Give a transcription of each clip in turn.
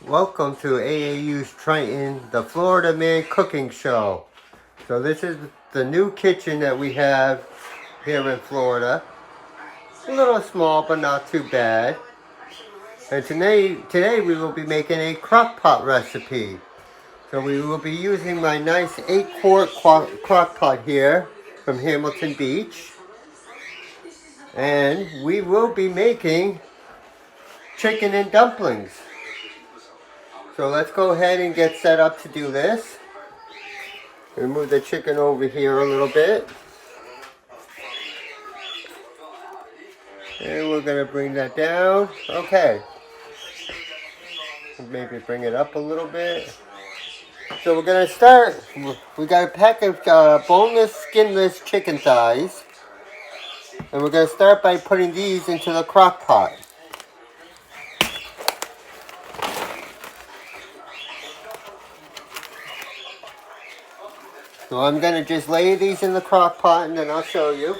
Welcome to AAU's Triton, the Florida Man Cooking Show. So this is the new kitchen that we have here in Florida. A little small, but not too bad. And today we will be making a crock pot recipe. So we will be using my nice 8-quart crock pot here from Hamilton Beach. And we will be making chicken and dumplings. So let's go ahead and get set up to do this. Move the chicken over here a little bit. And we're going to bring that down. Okay. Maybe bring it up a little bit. So we're going to start. We got a pack of boneless, skinless chicken thighs. And we're going to start by putting these into the crock pot. So I'm going to just lay these in the crock pot and then I'll show you.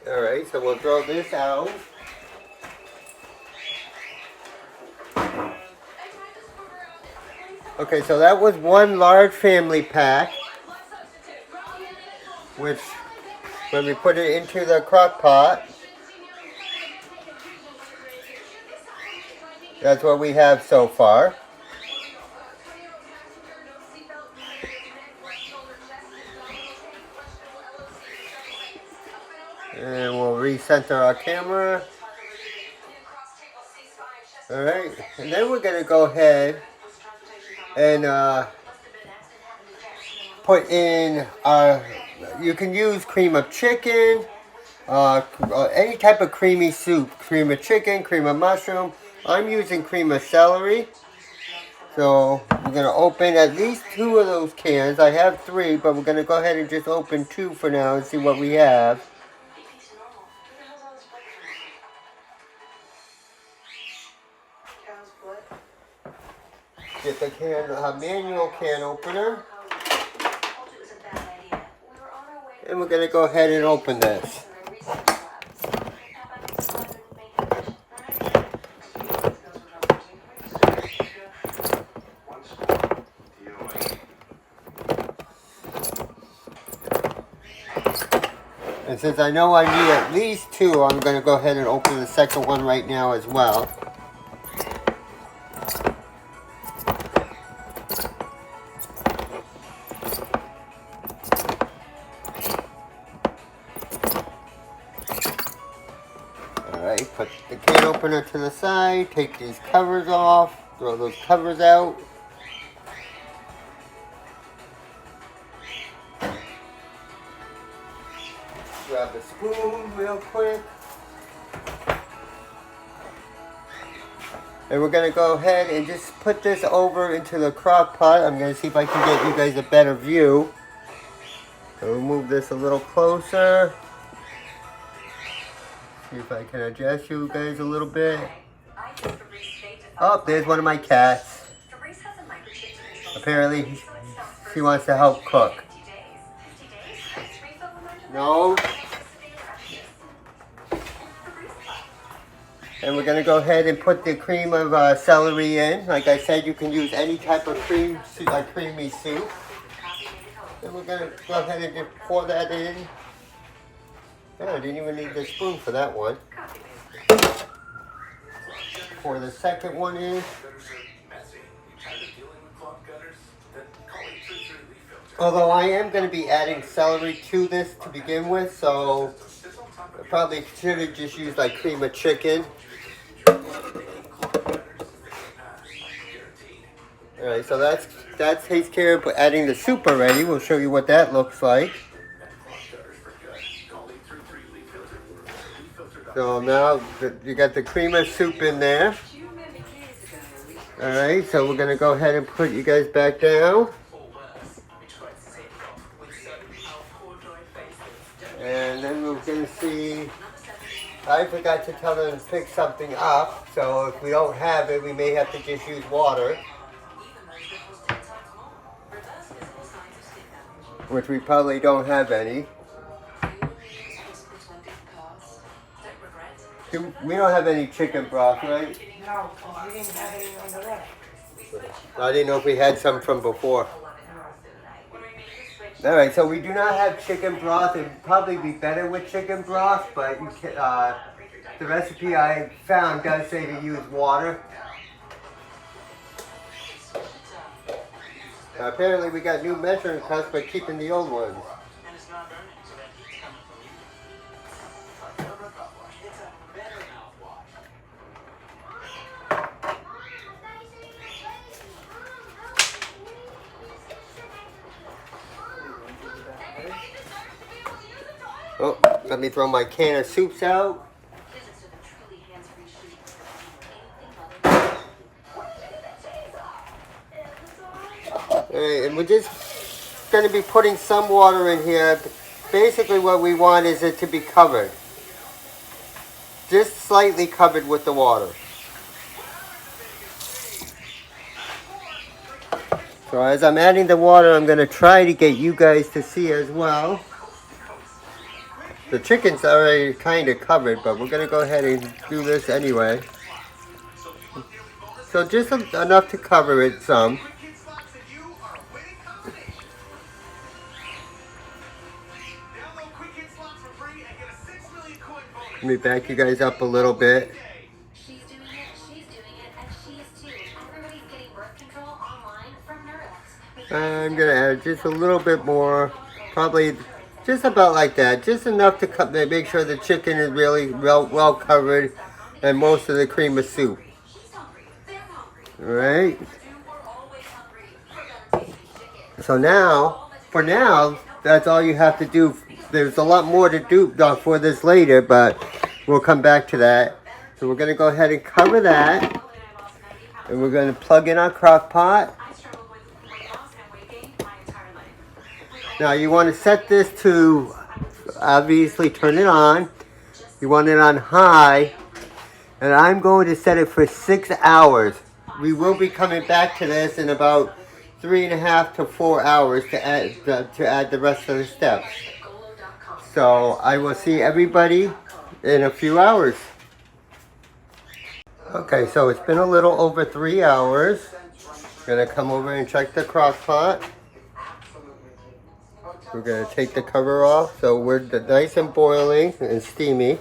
Alright, so we'll throw this out. Okay, so that was one large family pack, which when we put it into the crock pot, that's what we have so far. And we'll recenter our camera. Alright, and then we're going to go ahead and put in you can use cream of chicken, any type of creamy soup. Cream of chicken, cream of mushroom. I'm using cream of celery. So we're going to open at least 2 of those cans. I have 3, but we're going to go ahead and just open 2 for now and see what we have. Get the manual can opener. And we're going to go ahead and open this. And since I know I need at least 2, I'm going to go ahead and open the second one right now as well. Alright, put the can opener to the side, take these covers off, throw those covers out. Grab a spoon real quick. And we're going to go ahead and just put this over into the crock pot. I'm going to see if I can get you guys a better view. So we'll move this a little closer. See if I can adjust you guys a little bit. Oh, there's one of my cats. Apparently she wants to help cook. No. And we're going to go ahead and put the cream of celery in. Like I said, you can use any type of creamy soup. And we're going to go ahead and just pour that in. Oh, I didn't even need the spoon for that one. Pour the second one in. Although I am going to be adding celery to this to begin with, so I probably should have just used like cream of chicken. Alright, so that takes care of adding the soup already. We'll show you what that looks like. So now you got the cream of soup in there. Alright, so we're going to go ahead and put you guys back down. And then we're going to see, I forgot to tell them to pick something up. So if we don't have it, we may have to just use water. Which we probably don't have any. We don't have any chicken broth, right? No, we didn't have any on the list. I didn't know if we had some from before. Alright, so we do not have chicken broth. It would probably be better with chicken broth, but you can, the recipe I found does say to use water. Apparently we got new measuring cups by keeping the old ones. Oh, let me throw my can of soups out. Alright, and we're just going to be putting some water in here. Basically what we want is it to be covered. Just slightly covered with the water. So as I'm adding the water, I'm going to try to get you guys to see as well. The chicken's already kind of covered, but we're going to go ahead and do this anyway. So just enough to cover it some. Let me back you guys up a little bit. She's doing it, and she's too. Everybody's getting birth control online from Neurox. I'm going to add just a little bit more, probably just about like that. Just enough to make sure the chicken is really well covered and most of the cream of soup. Alright. So now, for now, that's all you have to do. There's a lot more to do for this later, but we'll come back to that. So we're going to go ahead and cover that. And we're going to plug in our crock pot. Now you want to set this to, obviously turn it on. You want it on high. And I'm going to set it for 6 hours. We will be coming back to this in about 3.5 to 4 hours to add the rest of the steps. So I will see everybody in a few hours. Okay, so it's been a little over 3 hours. I'm going to come over and check the crock pot. We're going to take the cover off so we're nice and boiling and steamy.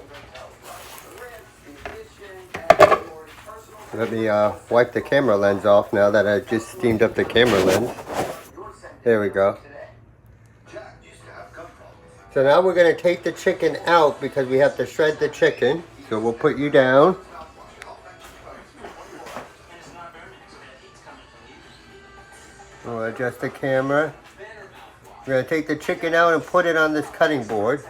Let me wipe the camera lens off now that I just steamed up the camera lens. There we go. So now we're going to take the chicken out because we have to shred the chicken. So we'll put you down. We'll adjust the camera. We're going to take the chicken out and put it on this cutting board.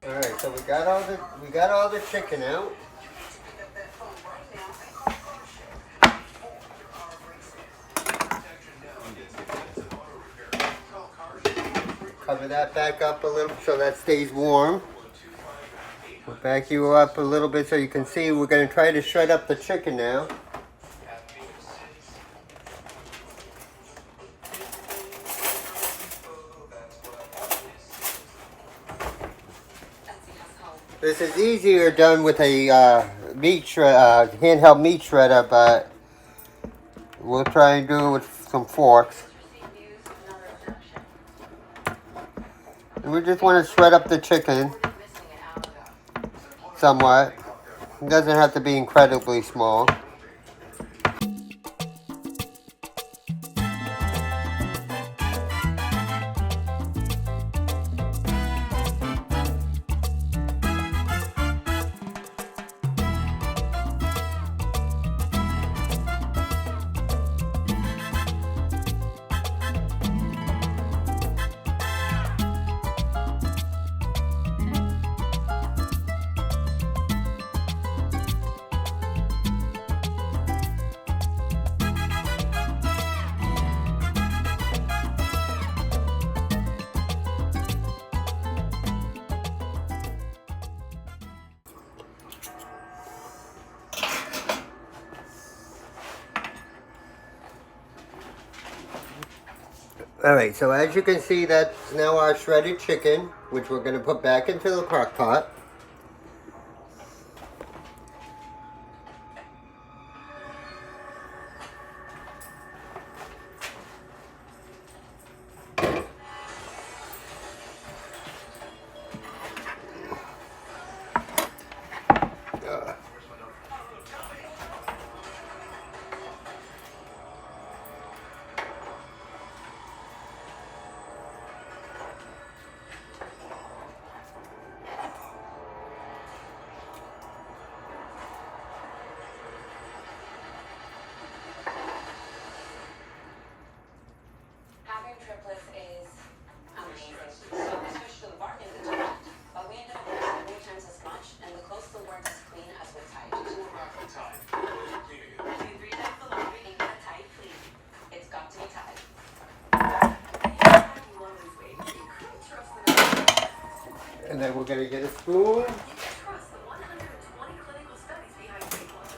Alright, so we got all the chicken out. Cover that back up a little so that stays warm. We'll back you up a little bit so you can see. We're going to try to shred up the chicken now. This is easier done with a handheld meat shredder, but we'll try and do it with some forks. And we just want to shred up the chicken somewhat. It doesn't have to be incredibly small. Alright, so as you can see, that's now our shredded chicken, which we're going to put back into the crock pot. Having triplets is amazing. So we switched to the bargain to direct, but we ended up paying 3 times as much, and the clothes still weren't as clean as with Tide. Do 3 times the laundry and get a Tide clean. It's got to be Tide. And then we're going to get a spoon. Trust the 120 clinical studies behind weight loss.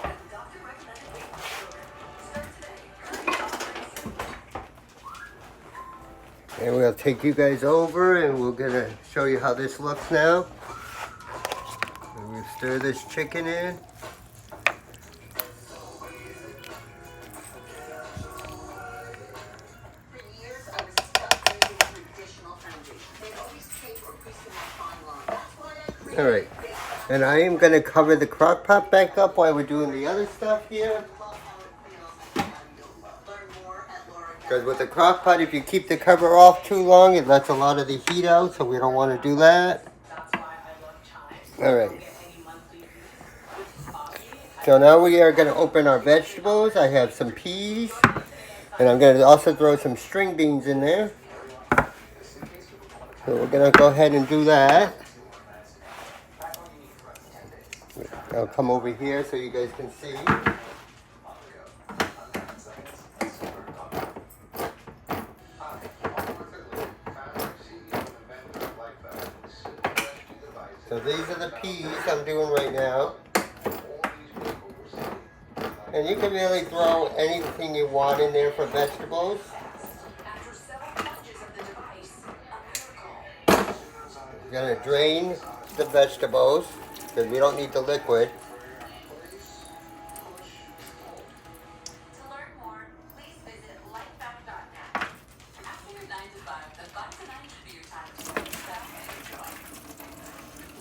The doctor-recommended weight loss program. Start today. And we'll take you guys over and we're going to show you how this looks now. And we'll stir this chicken in. Alright, and I am going to cover the crock pot back up while we're doing the other stuff here. Because with the crock pot, if you keep the cover off too long, it lets a lot of the heat out, so we don't want to do that. Alright. So now we are going to open our vegetables. I have some peas, and I'm going to also throw some string beans in there. So we're going to go ahead and do that. I'll come over here so you guys can see. So these are the peas I'm doing right now. And you can really throw anything you want in there for vegetables. We're going to drain the vegetables because we don't need the liquid. To learn more, please visit lifeback.net. After your 9 to 5, the 5 to 9 should be your time to spend stuff and enjoy.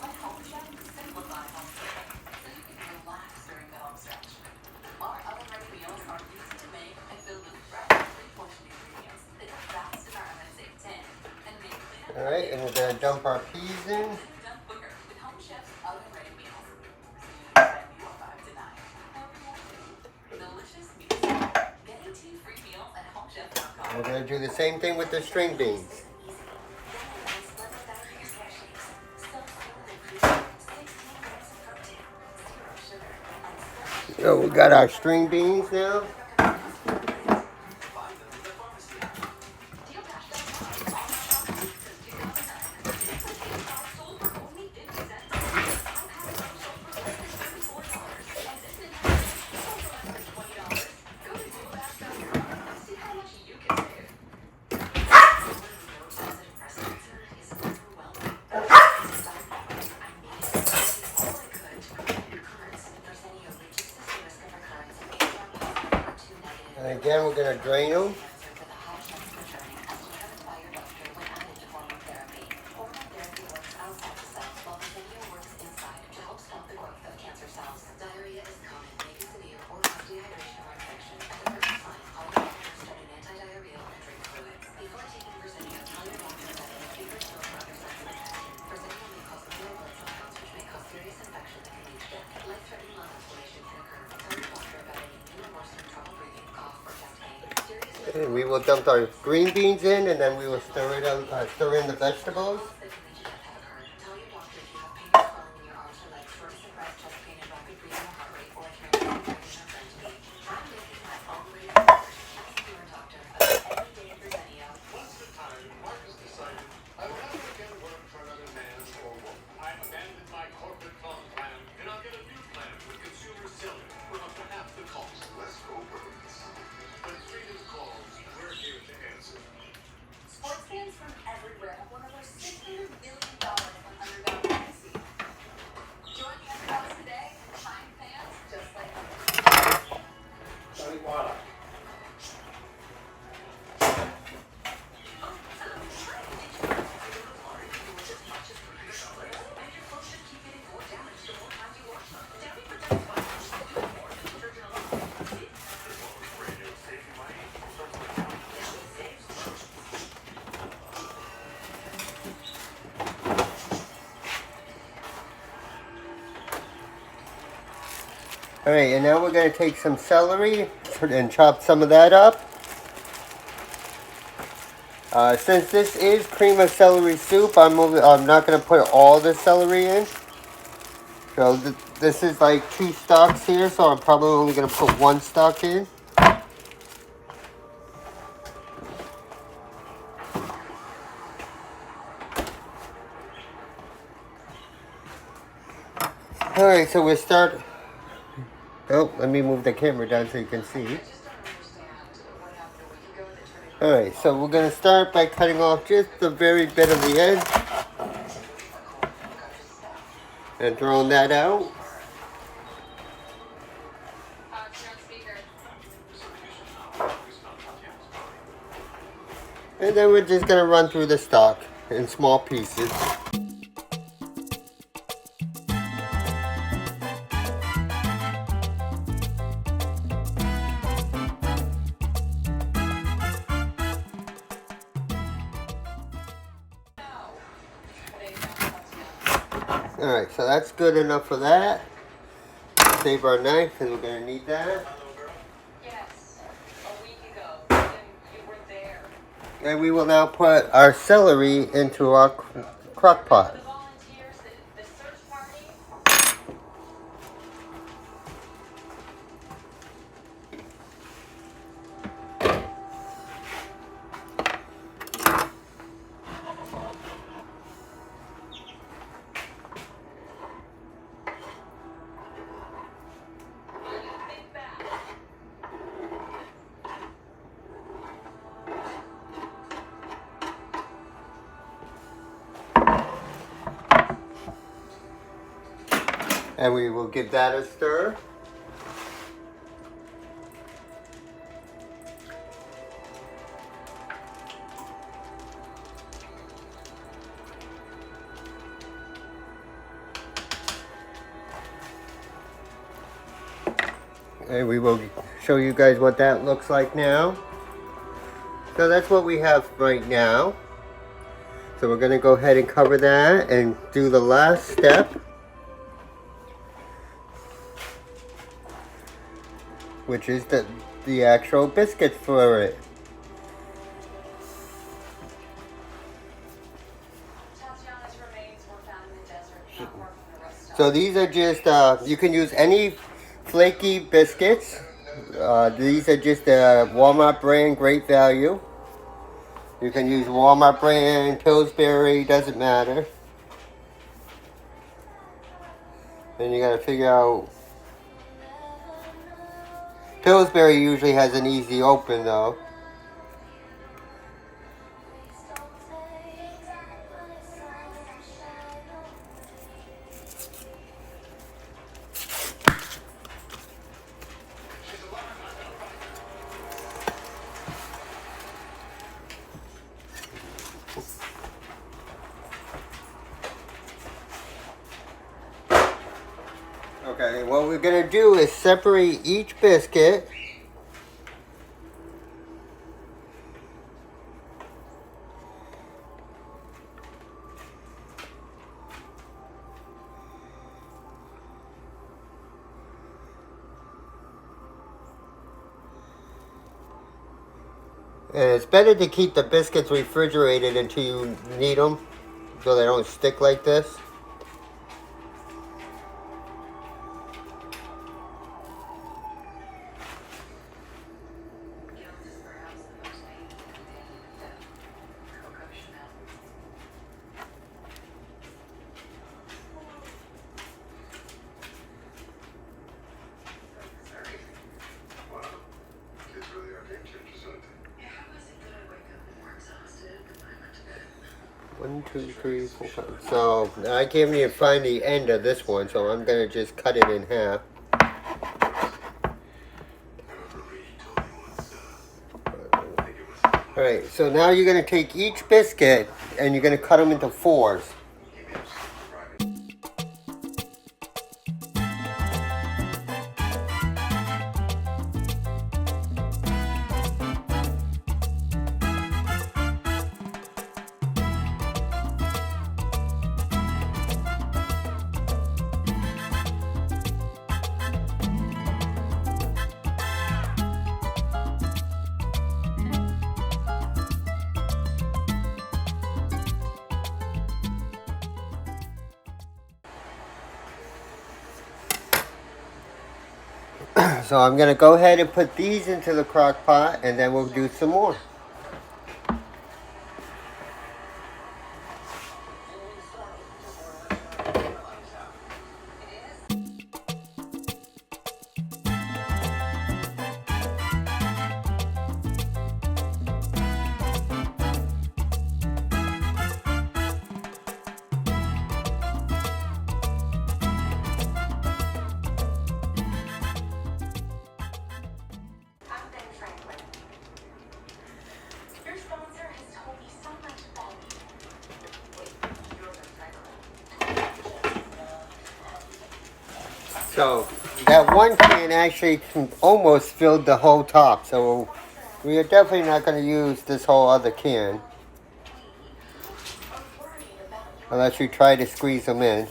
Let Home Chef simplify home cooking so you can relax during the home stretch. Our oven-ready meals are easy to make and filled with fresh, pre-portioned ingredients that are fast in our oven-safe tin and make cleanup. Alright, and we're going to dump our peas in. Done quicker with Home Chef's oven-ready meals. So you can try meal 5 to 9. However you want to. Delicious meals. Getting 2 free meals at HomeChef.com. We're going to do the same thing with the string beans. So we got our string beans now. And again, we're going to drain them. And we will dump our green beans in, and then we will stir it out, stir in the vegetables. Tell your doctor if you have pain or swelling in your arms or legs, shortness of breath, chest pain, and rapid breathing or heart rate, or if you're pregnant or friend to be. Try making that all the way to the Ask your doctor about any dangerous any of. Once the time, Marcus decided, I will never again work for another man or woman. I've abandoned my corporate phone plan, and I'll get a new plan with consumer selling for up to half the cost. Let's go, birds. When freedom calls, we're here to answer. Sports fans from everywhere have won over $600 million on Underdog Fantasy. Join the Underdogs today and shine fans just like you. Alright, and now we're going to take some celery and chop some of that up. Since this is cream of celery soup, I'm not going to put all the celery in. So this is like 2 stalks here, so I'm probably only going to put 1 stalk in. Alright, so we'll start... Oh, let me move the camera down so you can see. Alright, so we're going to start by cutting off just the very bit of the edge. And throwing that out. And then we're just going to run through the stalk in small pieces. Alright, so that's good enough for that. Save our knife because we're going to need that. Yes, a week ago, you were there. And we will now put our celery into our crock pot. The volunteers, the search party. And we will give that a stir. And we will show you guys what that looks like now. So that's what we have right now. So we're going to go ahead and cover that and do the last step, which is the actual biscuit for it. Tatiana's remains were found in the desert, not far from the rest stop. So these are just, you can use any flaky biscuits. These are just Walmart brand, great value. You can use Walmart brand, Pillsbury, doesn't matter. Then you gotta figure out. Pillsbury usually has an easy open though. Okay, what we're gonna do is separate each biscuit. And it's better to keep the biscuits refrigerated until you need them, so they don't stick like this. One, two, three, four, five. So I can't even find the end of this one, so I'm gonna just cut it in half. Alright, so now you're gonna take each biscuit and you're gonna cut them into fours. So I'm gonna go ahead and put these into the crock pot and then we'll do some more. So that one can actually almost filled the whole top, so we are definitely not going to use this whole other can unless you try to squeeze them in.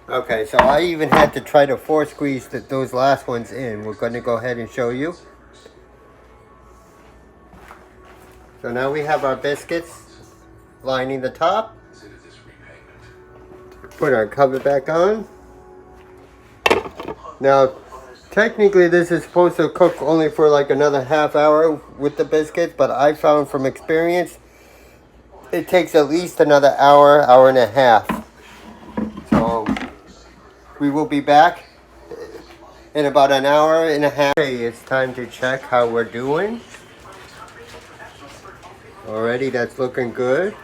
Okay, so I even had to try to force squeeze those last ones in. We're going to go ahead and show you. So now we have our biscuits lining the top. Put our cover back on. Now, technically this is supposed to cook only for like another half hour with the biscuits, but I found from experience it takes at least another hour, hour and a half. So we will be back in about an hour and a half. Okay, it's time to check how we're doing. Already that's looking good.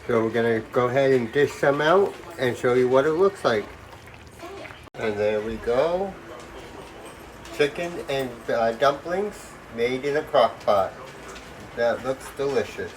So we're gonna go ahead and dish some out and show you what it looks like. And there we go. Chicken and dumplings made in a crock pot. That looks delicious.